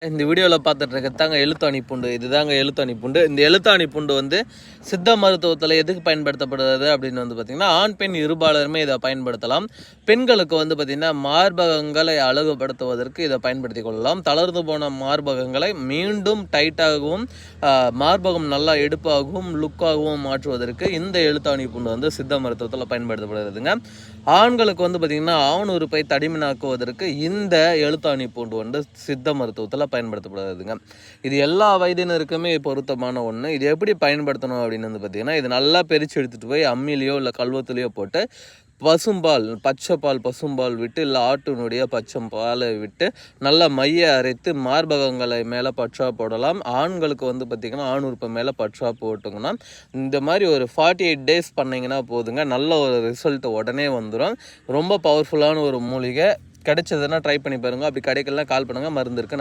இந்த வீடியோவில் பார்த்துட்டு இருக்கிறதாங்க எழுத்தாணி பூண்டு. இதுதாங்க எழுத்தாணி பூண்டு. இந்த எழுத்தாணி பூண்டு வந்து சித்த மருத்துவத்தில் எதுக்கு பயன்படுத்தப்படுறது அப்படின்னு வந்து பார்த்திங்கன்னா, ஆண் பெண் இருபாலருமே இதை பயன்படுத்தலாம். பெண்களுக்கு வந்து பார்த்திங்கன்னா மார்பகங்களை அழகுபடுத்துவதற்கு இதை பயன்படுத்தி கொள்ளலாம். தளர்ந்து போன மார்பகங்களை மீண்டும் டைட்டாகவும் மார்பகம் நல்லா எடுப்பாகவும் லுக்காகவும் மாற்றுவதற்கு இந்த எழுத்தாணி பூண்டு வந்து சித்த மருத்துவத்தில் பயன்படுத்தப்படுறதுங்க. ஆண்களுக்கு வந்து பார்த்திங்கன்னா ஆண் உறுப்பை தடிமனாக்குவதற்கு இந்த எழுத்தாணி பூண்டு வந்து சித்த மருத்துவத்தில் பயன்படுத்தப்படுறதுங்க. இது எல்லா வயதினருக்குமே பொருத்தமான ஒன்று. இது எப்படி பயன்படுத்தணும் அப்படின்னு வந்து பார்த்திங்கன்னா, இது நல்லா பிரித்து எடுத்துகிட்டு போய் அம்மிலேயோ இல்லை கல்வத்துலேயோ போட்டு பசும்பால், பச்சை பால் பசும்பால் விட்டு இல்லை ஆட்டினுடைய பச்சை பாலை விட்டு நல்லா மைய அரைத்து மார்பகங்களை மேலே பற்றா போடலாம். ஆண்களுக்கு வந்து பார்த்திங்கன்னா ஆண் உறுப்பு மேலே பற்றா போட்டுங்கன்னா இந்த மாதிரி ஒரு 48 டேஸ் பண்ணிங்கன்னா போதுங்க. நல்ல ஒரு ரிசல்ட் உடனே வந்துடும். ரொம்ப பவர்ஃபுல்லான ஒரு மூலிகை. கிடைச்சதுன்னா ட்ரை பண்ணி பாருங்கள். அப்படி கிடைக்கலாம் கால் பண்ணுங்கள். மருந்து இருக்குது.